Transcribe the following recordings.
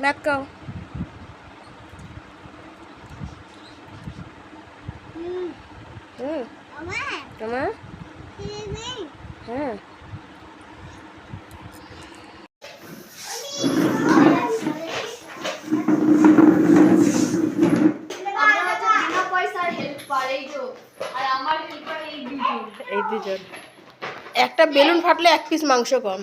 ডাক্কাও। আমার হ্যাঁ এই দুজন একটা বেলুন ফাটলে এক পিস মাংস কম।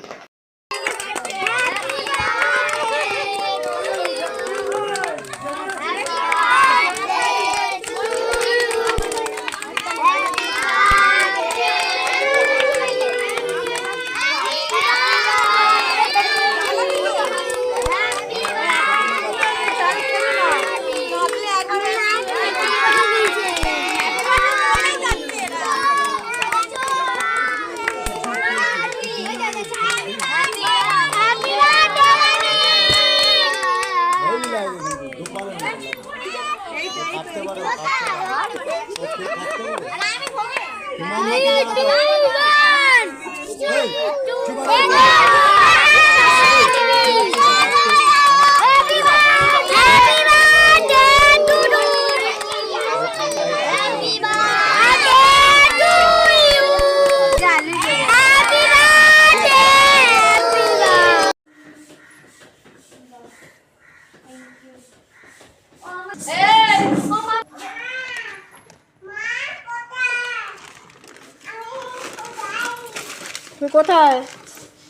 তুমি কোথায়?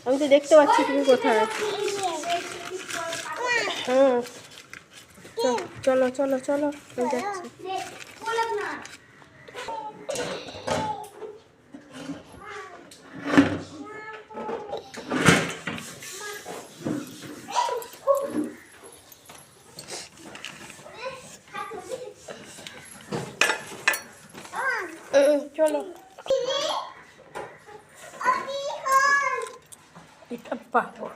আমি তো দেখতে পাচ্ছি তুমি কোথায়। হুম চলো চলো চলো আমি যাচ্ছি। চলো এটা পাবো।